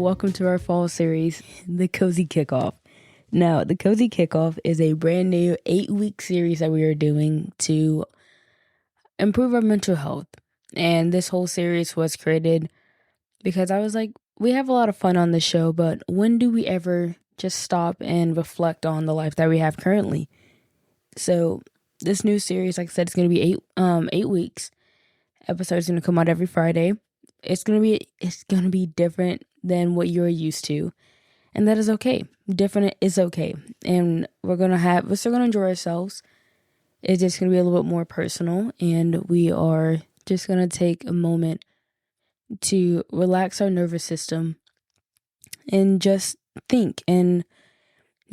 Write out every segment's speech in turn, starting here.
welcome to our fall series, the Cozy Kickoff. Now, the Cozy Kickoff is a brand new 8-week series that we are doing to improve our mental health. And this whole series was created because I was like, we have a lot of fun on this show, but when do we ever just stop and reflect on the life that we have currently? So this new series, like I said, it's going to be 8 weeks. Episodes going to come out every Friday. It's gonna be different than what you're used to, and that is okay. Different is okay, and we're still gonna enjoy ourselves. It's just gonna be a little bit more personal, and we are just gonna take a moment to relax our nervous system and just think and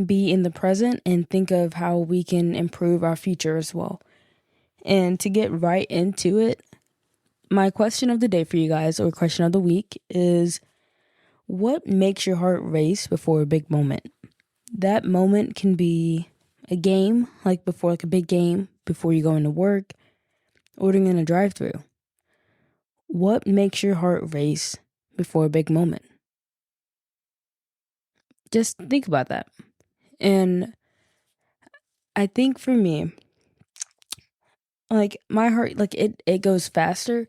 be in the present and think of how we can improve our future as well. And to get right into it, my question of the day for you guys, or question of the week, is what makes your heart race before a big moment? That moment can be a game, like a big game, before you go into work, ordering in a drive-thru. What makes your heart race before a big moment? Just think about that. And I think for me, like my heart, like it goes faster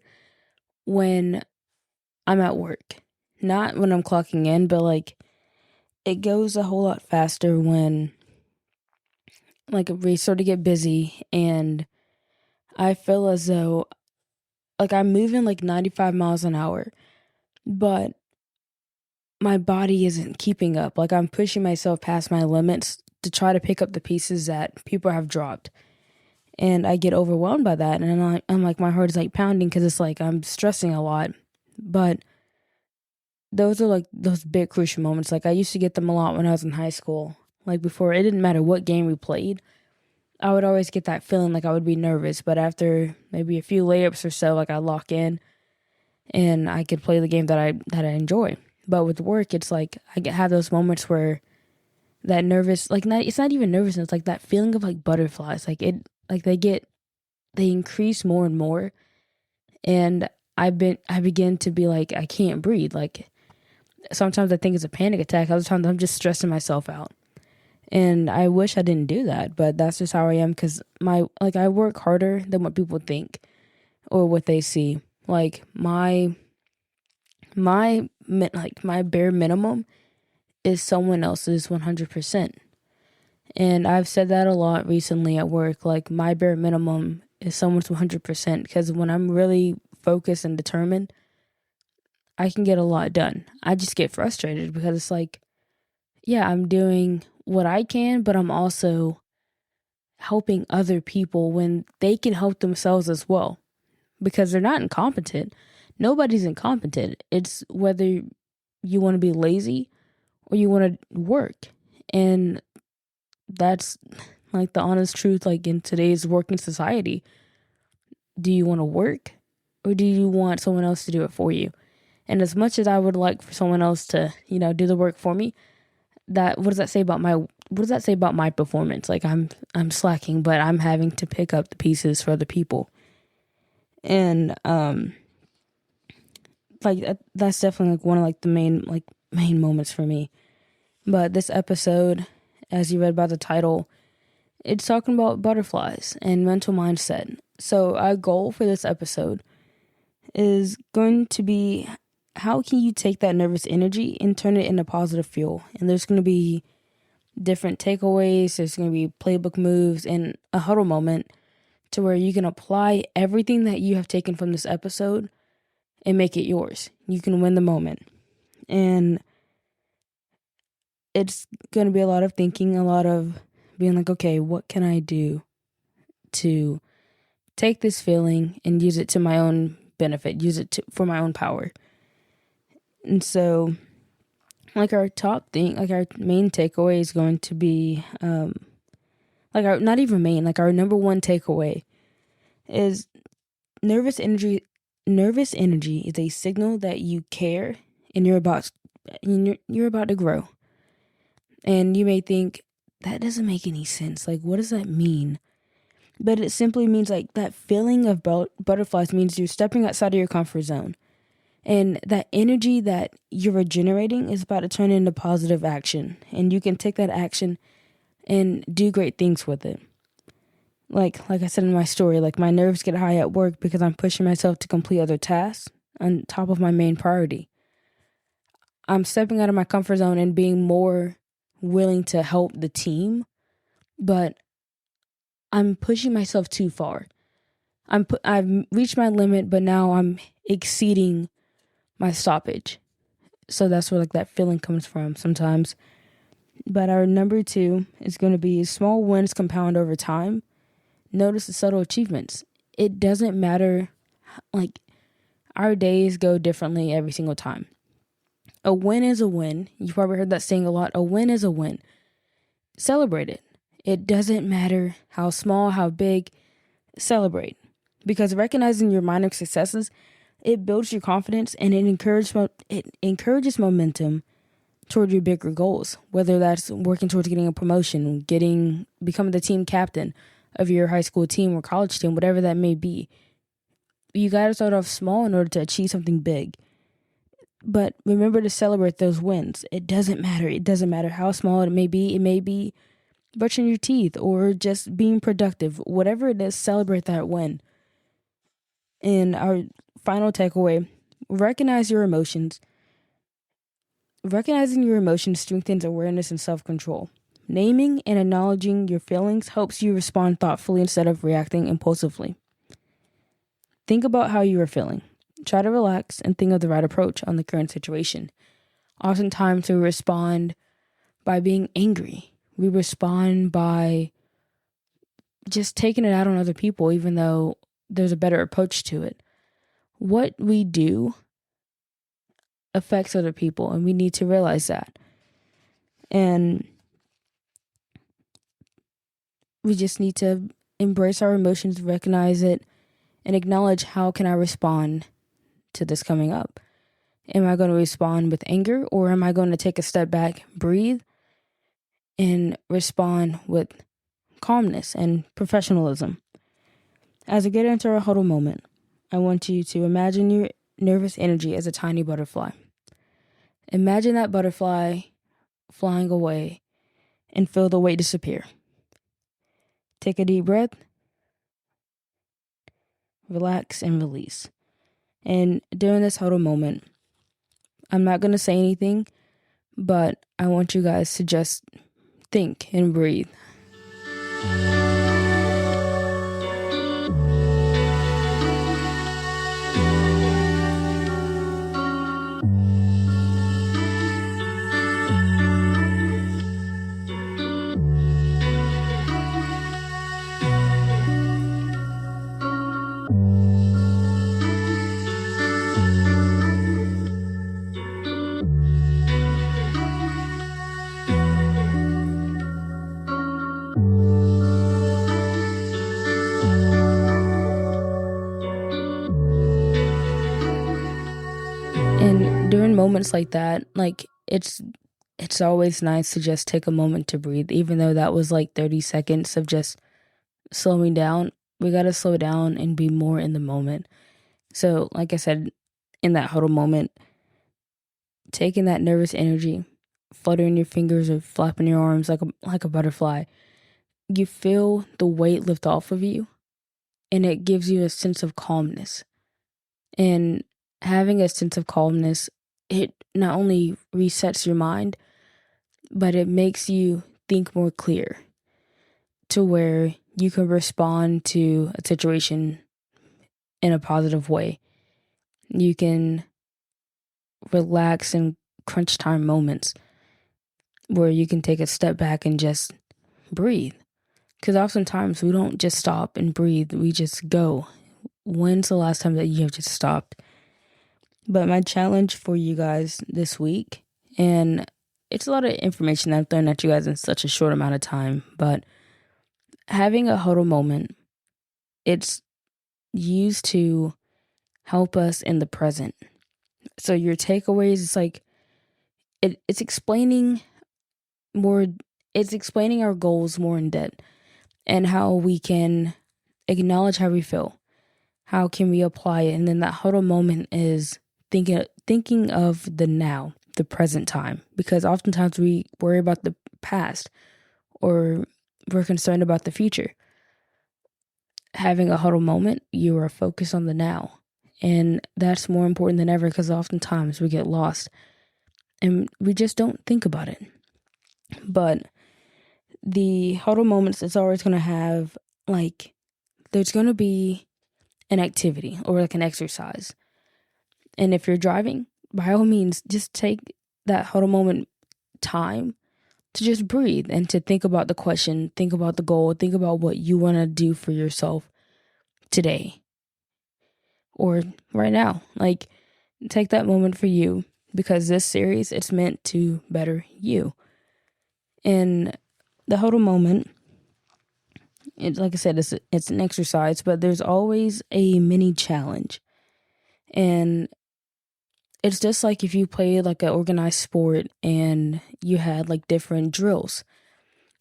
when I'm at work. Not when I'm clocking in, but like it goes a whole lot faster when like we sort of get busy and I feel as though like I'm moving like 95 miles an hour, but my body isn't keeping up. Like I'm pushing myself past my limits to try to pick up the pieces that people have dropped. And I get overwhelmed by that. And I'm like, my heart is like pounding because it's like I'm stressing a lot. But those are like those big crucial moments. Like I used to get them a lot when I was in high school. Like before, it didn't matter what game we played. I would always get that feeling like I would be nervous. But after maybe a few layups or so, like I lock in and I could play the game that I enjoy. But with work, it's like have those moments where that nervous, like it's not even nervousness. It's like that feeling of like butterflies. They increase more and more. And I begin to be like, I can't breathe. Like sometimes I think it's a panic attack. Other times I'm just stressing myself out. And I wish I didn't do that, but that's just how I am because I work harder than what people think or what they see. Like my bare minimum is someone else's 100%. And I've said that a lot recently at work. Like my bare minimum is someone's 100% because when I'm really focused and determined, I can get a lot done. I just get frustrated because it's like, yeah, I'm doing what I can, but I'm also helping other people when they can help themselves as well because they're not incompetent. Nobody's incompetent. It's whether you want to be lazy or you want to work. And that's like the honest truth, like in today's working society. Do you want to work or do you want someone else to do it for you? And as much as I would like for someone else to, do the work for me, what does that say about my performance? Like I'm slacking, but I'm having to pick up the pieces for other people. And that's definitely like one of like the main moments for me. But this episode, as you read about the title, it's talking about butterflies and mental mindset. So our goal for this episode is going to be, how can you take that nervous energy and turn it into positive fuel? And there's going to be different takeaways. There's going to be playbook moves and a huddle moment to where you can apply everything that you have taken from this episode and make it yours. You can win the moment. And it's going to be a lot of thinking, a lot of being like, okay, what can I do to take this feeling and use it to my own benefit, for my own power. And so, like our main takeaway is going to be, our number one takeaway is nervous energy is a signal that you care and you're about to grow. And you may think, that doesn't make any sense. Like, what does that mean? But it simply means like that feeling of butterflies means you're stepping outside of your comfort zone. And that energy that you're regenerating is about to turn into positive action. And you can take that action and do great things with it. Like I said in my story, like my nerves get high at work because I'm pushing myself to complete other tasks on top of my main priority. I'm stepping out of my comfort zone and being more willing to help the team, but I'm pushing myself too far. I've reached my limit, but now I'm exceeding my stoppage. So that's where like that feeling comes from sometimes. But our number 2 is going to be small wins compound over time. Notice the subtle achievements. It doesn't matter, like our days go differently every single time. A win is a win. You probably heard that saying a lot. A win is a win. Celebrate it. It doesn't matter how small, how big, celebrate. Because recognizing your minor successes, it builds your confidence and it encourages momentum toward your bigger goals. Whether that's working towards getting a promotion, becoming the team captain of your high school team or college team, whatever that may be. You got to start off small in order to achieve something big. But remember to celebrate those wins. It doesn't matter. It doesn't matter how small it may be. It may be brushing your teeth or just being productive. Whatever it is, celebrate that win. And our final takeaway, recognize your emotions. Recognizing your emotions strengthens awareness and self-control. Naming and acknowledging your feelings helps you respond thoughtfully instead of reacting impulsively. Think about how you are feeling. Try to relax and think of the right approach on the current situation. Oftentimes we respond by being angry. We respond by just taking it out on other people, even though there's a better approach to it. What we do affects other people, and we need to realize that. And we just need to embrace our emotions, recognize it, and acknowledge how can I respond to this coming up. Am I going to respond with anger, or am I going to take a step back, breathe, and respond with calmness and professionalism? As we get into our huddle moment, I want you to imagine your nervous energy as a tiny butterfly. Imagine that butterfly flying away and feel the weight disappear. Take a deep breath, relax, and release. And during this huddle moment, I'm not going to say anything, but I want you guys to just think and breathe. And during moments like that, like it's always nice to just take a moment to breathe, even though that was like 30 seconds of just slowing down. We got to slow down and be more in the moment. So, like I said, in that huddle moment, taking that nervous energy, fluttering your fingers or flapping your arms like a butterfly, you feel the weight lift off of you, and it gives you a sense of calmness. And having a sense of calmness, it not only resets your mind, but it makes you think more clear to where you can respond to a situation in a positive way. You can relax in crunch time moments where you can take a step back and just breathe. Because oftentimes we don't just stop and breathe, we just go. When's the last time that you have just stopped? But my challenge for you guys this week, and it's a lot of information that I'm throwing at you guys in such a short amount of time, but having a huddle moment, it's used to help us in the present. So your takeaways, it's like it's explaining our goals more in depth and how we can acknowledge how we feel. How can we apply it? And then that huddle moment is thinking of the now, the present time, because oftentimes we worry about the past or we're concerned about the future. Having a huddle moment, you are focused on the now. And that's more important than ever because oftentimes we get lost and we just don't think about it. But the huddle moments, it's always going to have, like, there's going to be an activity or like an exercise. And if you're driving, by all means, just take that huddle moment time to just breathe and to think about the question, think about the goal, think about what you want to do for yourself today or right now. Like, take that moment for you, because this series, it's meant to better you. And the huddle moment, it's like I said, it's an exercise, but there's always a mini challenge. And it's just like if you play like an organized sport and you had like different drills.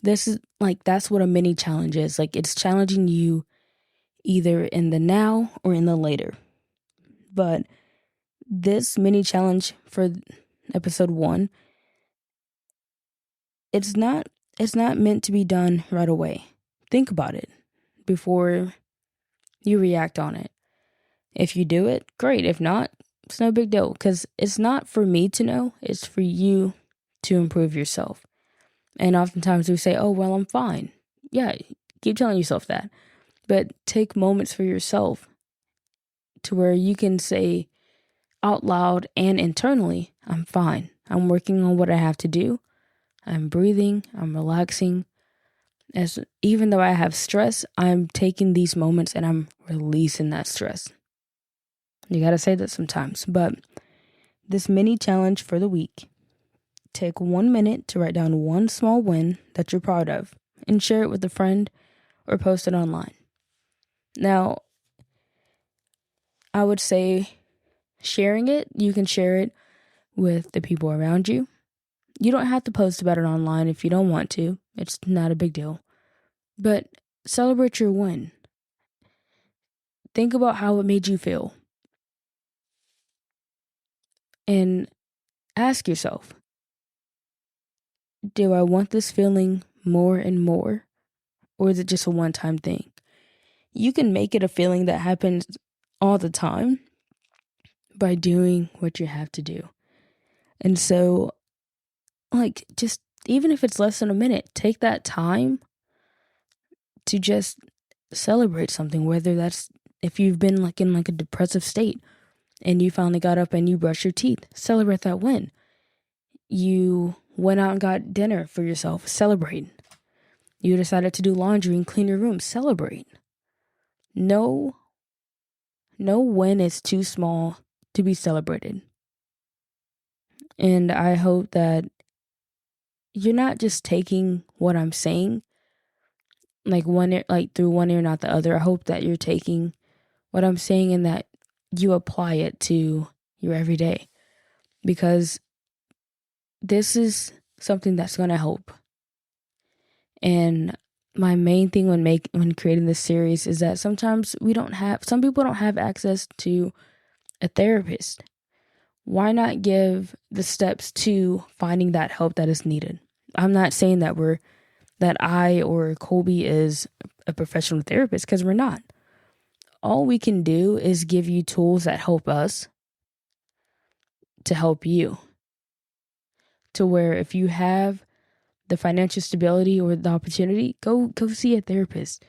This is like, that's what a mini challenge is. Like, it's challenging you either in the now or in the later. But this mini challenge for episode 1, it's not meant to be done right away. Think about it before you react on it. If you do it, great. If not, it's no big deal, because it's not for me to know, it's for you to improve yourself. And oftentimes we say, oh, well, I'm fine. Yeah, keep telling yourself that. But take moments for yourself to where you can say out loud and internally, I'm fine. I'm working on what I have to do. I'm breathing. I'm relaxing. Even though I have stress, I'm taking these moments and I'm releasing that stress. You got to say that sometimes. But this mini challenge for the week, take 1 minute to write down one small win that you're proud of and share it with a friend or post it online. Now, I would say sharing it, you can share it with the people around you. You don't have to post about it online if you don't want to. It's not a big deal. But celebrate your win. Think about how it made you feel. And ask yourself, do I want this feeling more and more? Or is it just a one-time thing? You can make it a feeling that happens all the time by doing what you have to do. And so, like, just even if it's less than a minute, take that time to just celebrate something, whether that's if you've been like in like a depressive state and you finally got up and you brushed your teeth, celebrate that win. You went out and got dinner for yourself, celebrate. You decided to do laundry and clean your room, celebrate. No win is too small to be celebrated. And I hope that you're not just taking what I'm saying like one ear, like through one ear, not the other. I hope that you're taking what I'm saying and that you apply it to your everyday, because this is something that's going to help. And my main thing when creating this series is that sometimes some people don't have access to a therapist. Why not give the steps to finding that help that is needed? I'm not saying that I or Colby is a professional therapist, because we're not. All we can do is give you tools that help us to help you. To where if you have the financial stability or the opportunity, go see a therapist.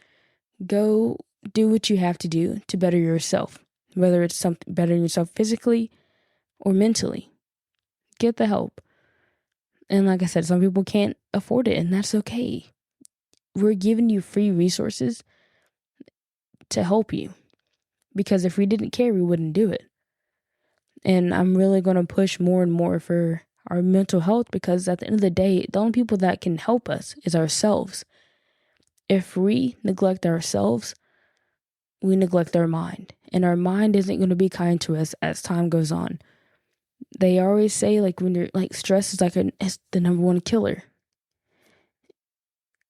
Go do what you have to do to better yourself, whether it's something bettering yourself physically or mentally. Get the help. And like I said, some people can't afford it, and that's okay. We're giving you free resources to help you, because if we didn't care, we wouldn't do it. And I'm really going to push more and more for our mental health, because at the end of the day, the only people that can help us is ourselves. If we neglect ourselves, we neglect our mind, and our mind isn't going to be kind to us as time goes on. They always say, like, when you're like, stress is like it's the number one killer.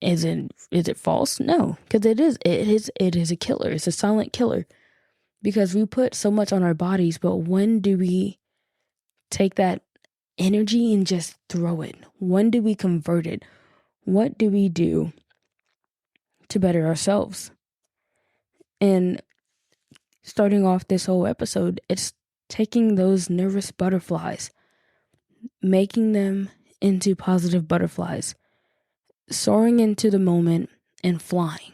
Is it false? No, because it is a killer. It's a silent killer. because we put so much on our bodies, but when do we take that energy and just throw it? When do we convert it? What do we do to better ourselves? And starting off this whole episode, it's taking those nervous butterflies, making them into positive butterflies, soaring into the moment and flying,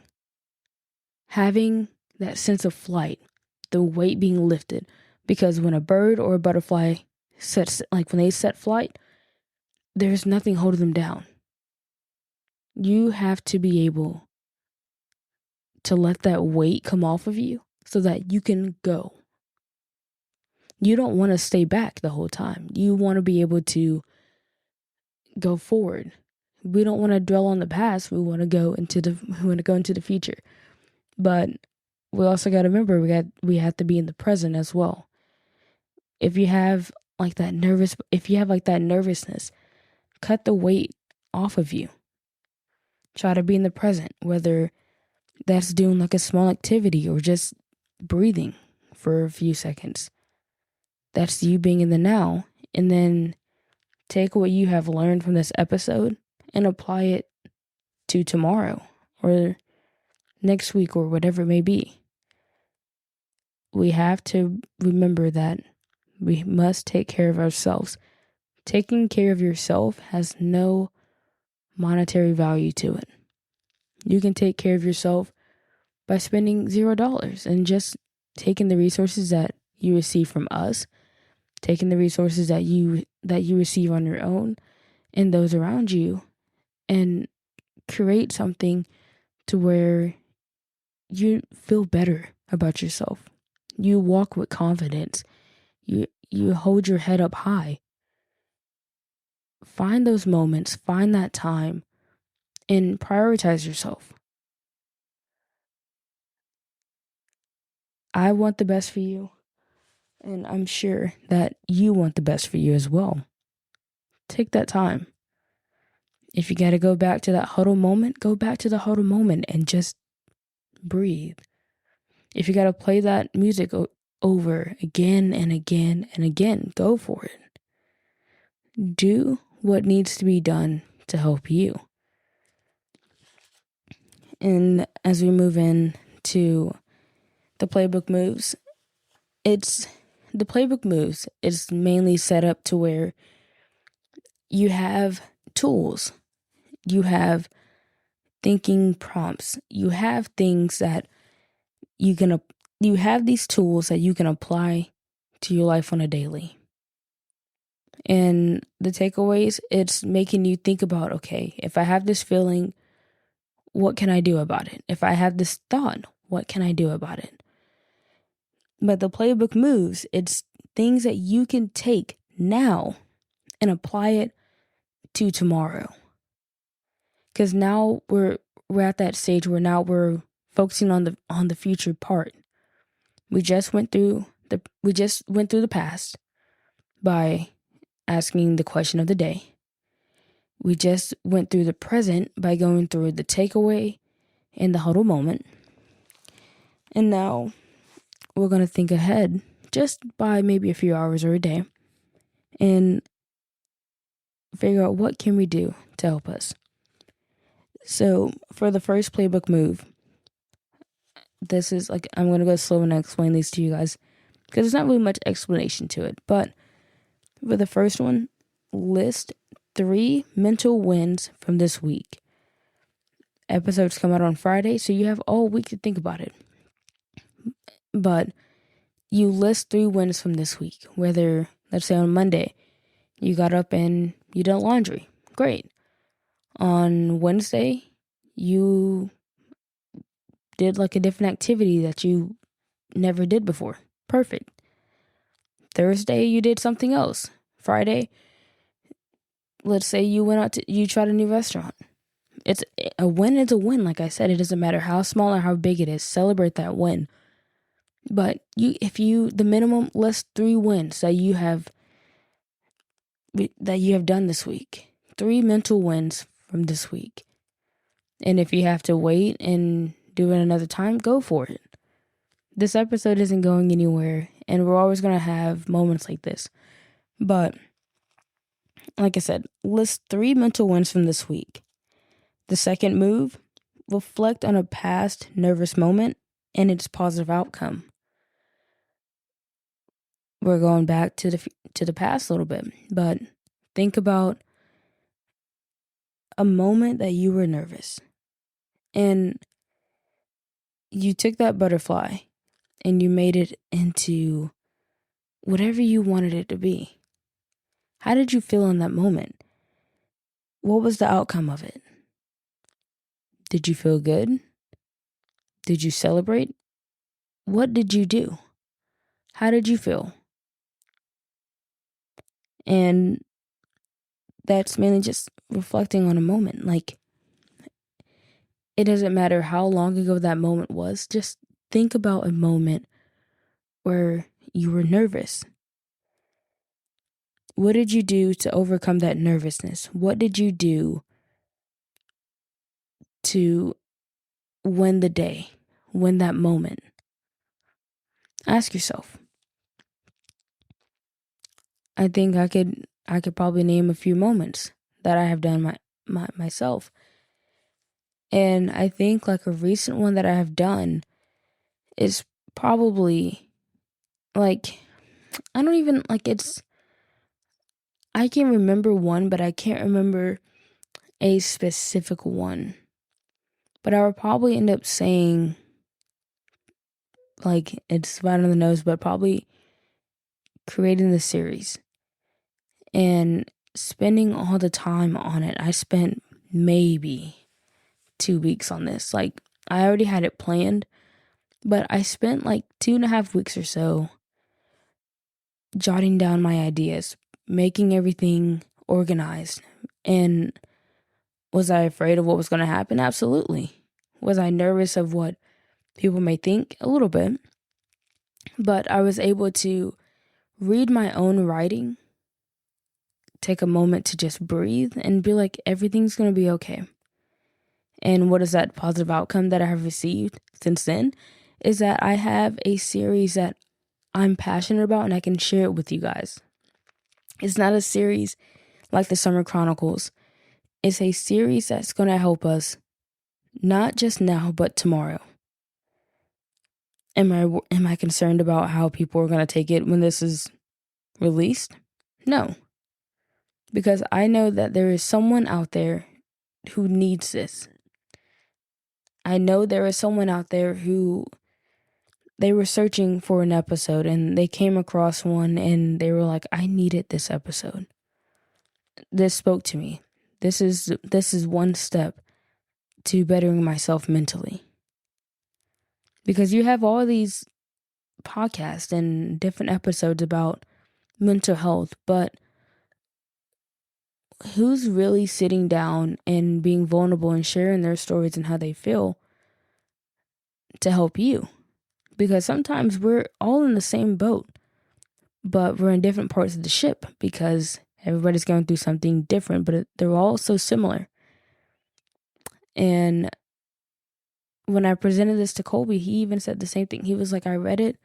having that sense of flight, the weight being lifted. Because when a bird or a butterfly when they set flight, there's nothing holding them down. You have to be able to let that weight come off of you so that you can go. You don't want to stay back the whole time. You want to be able to go forward. We don't want to dwell on the past. We want to go into the future. But we also got to remember we have to be in the present as well. If you have that nervousness, cut the weight off of you. Try to be in the present, whether that's doing like a small activity or just breathing for a few seconds. That's you being in the now. And then take what you have learned from this episode and apply it to tomorrow or next week or whatever it may be. We have to remember that we must take care of ourselves. Taking care of yourself has no monetary value to it. You can take care of yourself by spending $0 and just taking the resources that you receive from us, taking the resources that you receive on your own and those around you, and create something to where you feel better about yourself. You walk with confidence. You hold your head up high. Find those moments, find that time, and prioritize yourself. I want the best for you, and I'm sure that you want the best for you as well. Take that time. If you got to go back to that huddle moment, go back to the huddle moment and just breathe. If you got to play that music over again and again and again, go for it. Do what needs to be done to help you. And as we move in to the playbook moves, it's mainly set up to where you have tools, you have thinking prompts, you have things that you have these tools that you can apply to your life on a daily. And the takeaways, it's making you think about, okay, if I have this feeling, what can I do about it? If I have this thought, what can I do about it? But the playbook moves, it's things that you can take now and apply it to tomorrow. Because now we're at that stage where now we're focusing on the future part. We just went through the past by asking the question of the day. We just went through the present by going through the takeaway and the huddle moment. And now we're going to think ahead just by maybe a few hours or a day and figure out what can we do to help us. So for the first playbook move, this is I'm going to go slow and explain these to you guys because there's not really much explanation to it. But for the first one, list 3 mental wins from this week. Episodes come out on Friday, so you have all week to think about it. But you list 3 wins from this week. Whether, let's say on Monday, you got up and you did laundry. Great. On Wednesday, you did a different activity that you never did before. Perfect. Thursday, you did something else. Friday, let's say you went out you tried a new restaurant. It's a win is a win. Like I said, it doesn't matter how small or how big it is. Celebrate that win. But the minimum, list 3 wins that you have done this week. 3 mental wins from this week. And if you have to wait and do it another time, go for it. This episode isn't going anywhere, and we're always going to have moments like this. But, like I said, list 3 mental wins from this week. The second move, reflect on a past nervous moment and its positive outcome. We're going back to the past a little bit, but think about a moment that you were nervous and you took that butterfly and you made it into whatever you wanted it to be. How did you feel in that moment? What was the outcome of it? Did you feel good? Did you celebrate? What did you do? How did you feel? And that's mainly just reflecting on a moment. Like, it doesn't matter how long ago that moment was. Just think about a moment where you were nervous. What did you do to overcome that nervousness? What did you do to win the day, win that moment? Ask yourself. I think I could probably name a few moments that I have done myself. And I think like a recent one that I have done is probably like I don't even like it's I can remember one, but I can't remember a specific one. But I would probably end up saying like it's right on the nose, but probably creating the series and spending all the time on it. I spent maybe 2 weeks on this. Like I already had it planned, but I spent like 2.5 weeks or so jotting down my ideas, making everything organized. And was I afraid of what was going to happen? Absolutely. Was I nervous of what people may think? A little bit. But I was able to read my own writing, take a moment to just breathe and be like, everything's going to be okay. And what is that positive outcome that I have received since then? Is that I have a series that I'm passionate about and I can share it with you guys. It's not a series like the Summer Chronicles. It's a series that's going to help us not just now, but tomorrow. Am I concerned about how people are going to take it when this is released? No. Because I know that there is someone out there who needs this. I know there is someone out there who they were searching for an episode and they came across one and they were like, I needed this episode. This spoke to me. This is one step to bettering myself mentally. Because you have all these podcasts and different episodes about mental health, but who's really sitting down and being vulnerable and sharing their stories and how they feel to help you? Because sometimes we're all in the same boat, but we're in different parts of the ship because everybody's going through something different, but they're all so similar. And when I presented this to Colby, he even said the same thing. He was like, I read it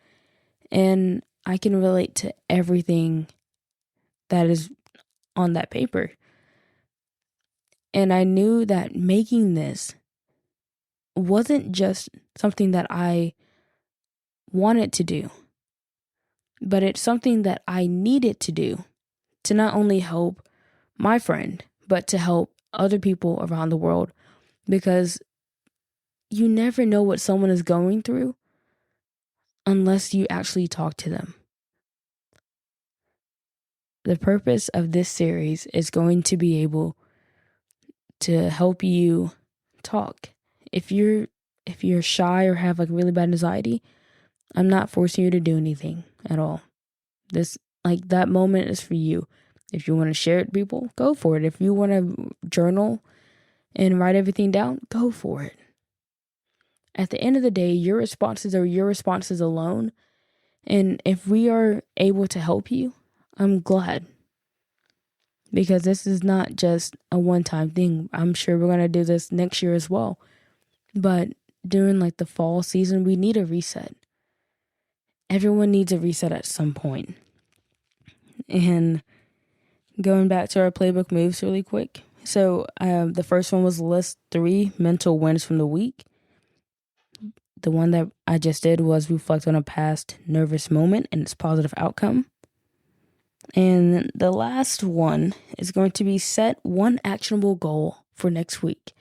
and I can relate to everything that is on that paper. And I knew that making this wasn't just something that I wanted to do, but it's something that I needed to do to not only help my friend, but to help other people around the world, because you never know what someone is going through unless you actually talk to them. The purpose of this series is going to be able to help you talk. If you're shy or have like really bad anxiety, I'm not forcing you to do anything at all. This like that moment is for you. If you want to share it, people, go for it. If you want to journal and write everything down, go for it. At the end of the day, your responses are your responses alone. And if we are able to help you, I'm glad. Because this is not just a one-time thing. I'm sure we're going to do this next year as well. But during like the fall season, we need a reset. everyone needs a reset at some point. And going back to our playbook moves really quick. So the first one was list 3 mental wins from the week. The one that I just did was reflect on a past nervous moment and its positive outcome. And the last one is going to be set one actionable goal for next week.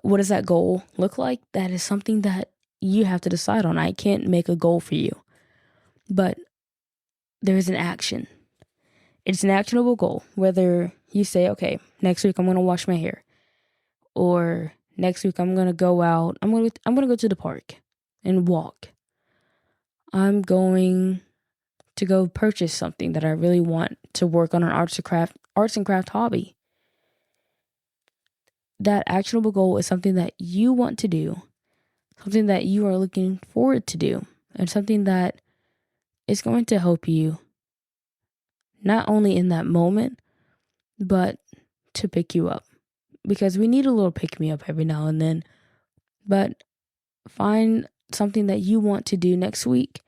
What does that goal look like? That is something that you have to decide on. I can't make a goal for you, but there is an action. It's an actionable goal. Whether you say, okay, next week I'm going to wash my hair, or next week I'm going to go out. I'm going to go to the park and walk. I'm going to go purchase something that I really want to work on an arts and craft hobby. That actionable goal is something that you want to do, something that you are looking forward to do, and something that is going to help you not only in that moment, but to pick you up. Because we need a little pick me up every now and then. But find something that you want to do next week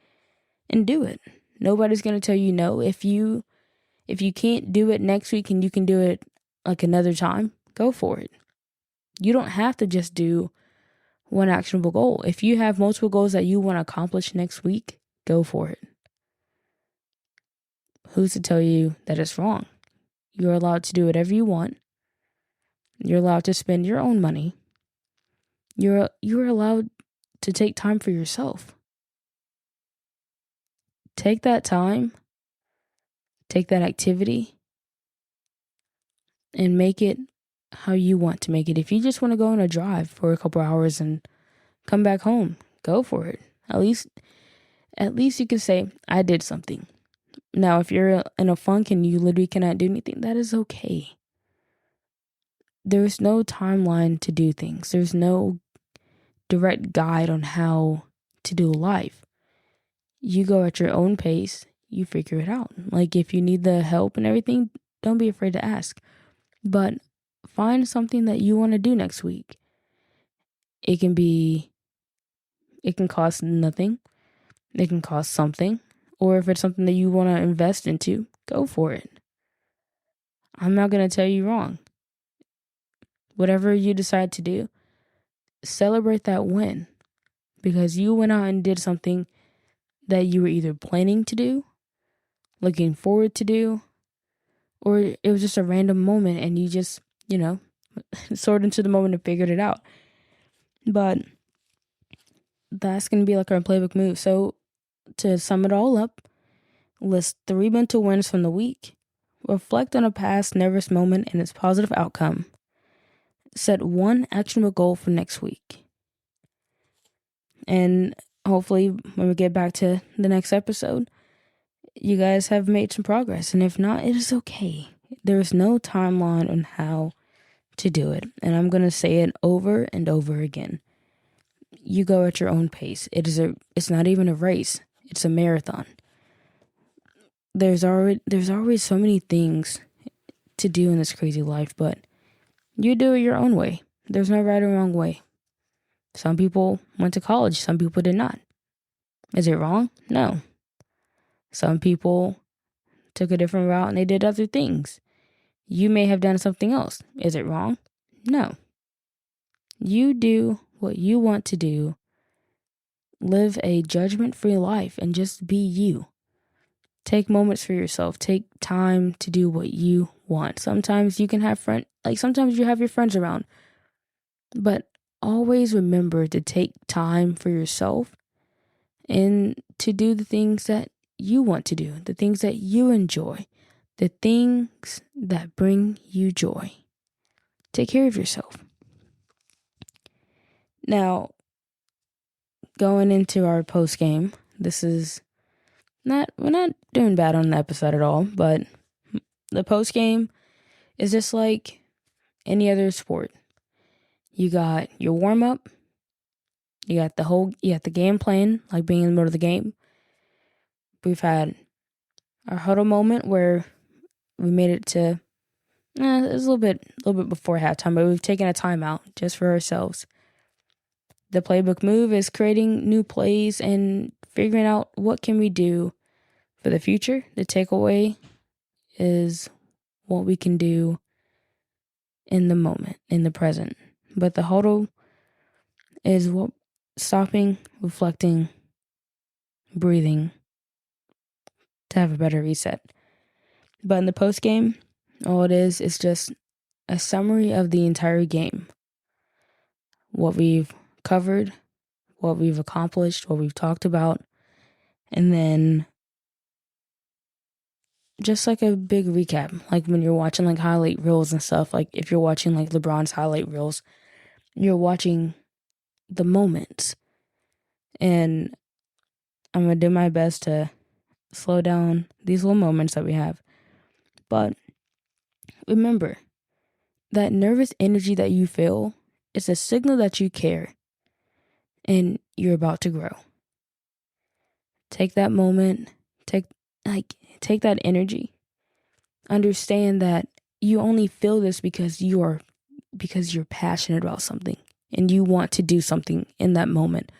and do it. Nobody's going to tell you no. If you can't do it next week and you can do it like another time, go for it. You don't have to just do one actionable goal. If you have multiple goals that you want to accomplish next week, go for it. Who's to tell you that it's wrong? You're allowed to do whatever you want. You're allowed to spend your own money. You're allowed to take time for yourself. Take that time, take that activity, and make it how you want to make it. If you just want to go on a drive for a couple hours and come back home, go for it. At least you can say, I did something. Now, if you're in a funk and you literally cannot do anything, that is okay. There's no timeline to do things. There's no direct guide on how to do life. You go at your own pace. You figure it out. Like if you need the help and everything, don't be afraid to ask. But find something that you want to do next week. It can cost nothing. It can cost something. Or if it's something that you want to invest into, go for it. I'm not going to tell you wrong. Whatever you decide to do, celebrate that win. Because you went out and did something that you were either planning to do, looking forward to do, or it was just a random moment and you just, soared into the moment and figured it out. But that's going to be like our playbook move. So to sum it all up, list 3 mental wins from the week, reflect on a past nervous moment and its positive outcome, set one actionable goal for next week. And hopefully when we get back to the next episode, you guys have made some progress. And if not, it is okay. There's no timeline on how to do it. And I'm going to say it over and over again. You go at your own pace. It's not even a race. It's a marathon. There's always so many things to do in this crazy life, but you do it your own way. There's no right or wrong way. Some people went to college. Some people did not. Is it wrong? No. Some people took a different route and they did other things. You may have done something else. Is it wrong? No. You do what you want to do. Live a judgment-free life and just be you. Take moments for yourself. Take time to do what you want. Sometimes you can have sometimes you have your friends around. But always remember to take time for yourself and to do the things that you want to do, the things that you enjoy, the things that bring you joy. Take care of yourself. Now, going into our post game, we're not doing bad on the episode at all, but the post game is just like any other sport. You got your warm up, you got the game plan, like being in the middle of the game. We've had our huddle moment where we made it to it was a little bit before halftime, but we've taken a timeout just for ourselves. The playbook move is creating new plays and figuring out what can we do for the future. The takeaway is what we can do in the moment, in the present. But the huddle is what stopping, reflecting, breathing to have a better reset. But in the post game, all it is just a summary of the entire game. What we've covered, what we've accomplished, what we've talked about, and then just like a big recap. Like when you're watching like highlight reels and stuff, like if you're watching like LeBron's highlight reels, you're watching the moments. And I'm going to do my best to slow down these little moments that we have. But remember, that nervous energy that you feel is a signal that you care and you're about to grow. Take that moment, take that energy. Understand that you only feel this because you're passionate about something and you want to do something in that moment.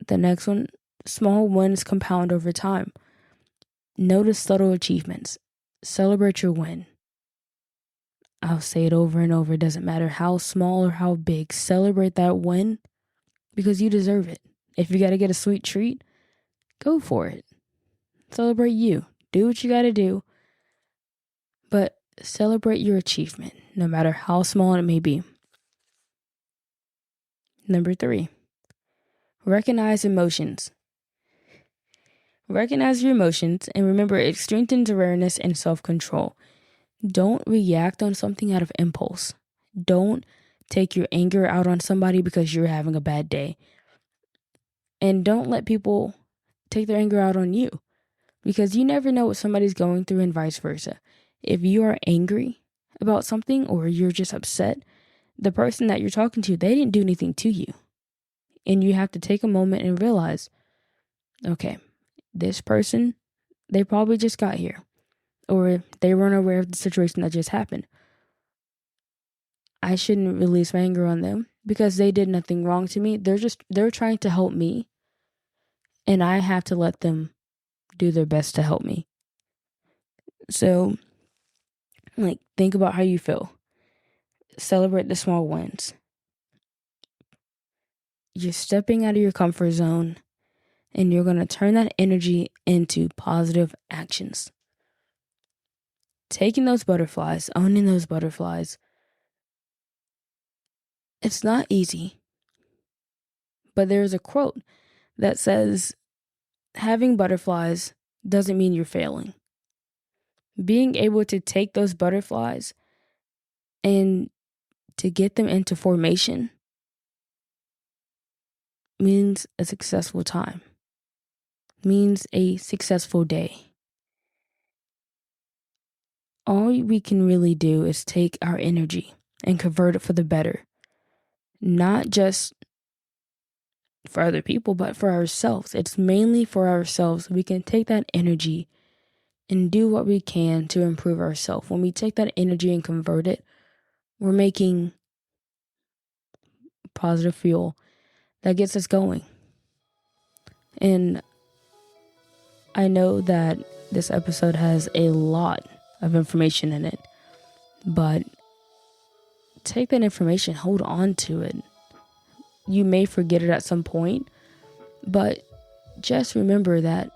The next one, small wins compound over time. Notice subtle achievements. Celebrate your win. I'll say it over and over. It doesn't matter how small or how big. Celebrate that win because you deserve it. If you got to get a sweet treat, go for it. Celebrate you. Do what you got to do. But celebrate your achievement, no matter how small it may be. Number 3, recognize emotions. Recognize your emotions and remember it strengthens awareness and self-control. Don't react on something out of impulse. Don't take your anger out on somebody because you're having a bad day. And don't let people take their anger out on you because you never know what somebody's going through and vice versa. If you are angry about something or you're just upset, the person that you're talking to, they didn't do anything to you. And you have to take a moment and realize, okay, this person, they probably just got here. Or they weren't aware of the situation that just happened. I shouldn't release my anger on them because they did nothing wrong to me. They're trying to help me. And I have to let them do their best to help me. So, think about how you feel. Celebrate the small wins. You're stepping out of your comfort zone and you're going to turn that energy into positive actions. Taking those butterflies, owning those butterflies, it's not easy. But there's a quote that says, having butterflies doesn't mean you're failing. Being able to take those butterflies and to get them into formation means a successful time, means a successful day. All we can really do is take our energy and convert it for the better. Not just for other people, but for ourselves. It's mainly for ourselves. We can take that energy and do what we can to improve ourselves. When we take that energy and convert it, we're making positive fuel that gets us going. And I know that this episode has a lot of information in it, but take that information, hold on to it. You may forget it at some point, but just remember that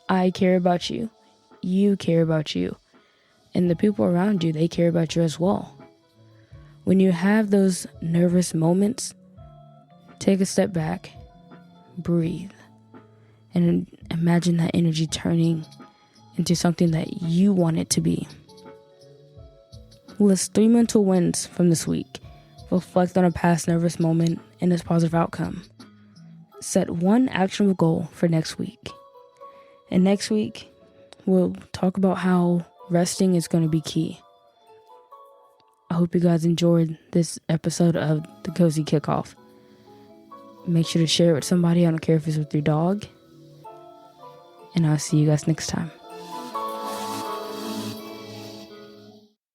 I care about you, you care about you, and the people around you, they care about you as well. When you have those nervous moments, take a step back, breathe, and imagine that energy turning into something that you want it to be. List 3 mental wins from this week. Reflect on a past nervous moment and its positive outcome. Set 1 actionable goal for next week. And next week, we'll talk about how resting is going to be key. I hope you guys enjoyed this episode of the Cozy Kickoff. Make sure to share it with somebody. I don't care if it's with your dog. And I'll see you guys next time.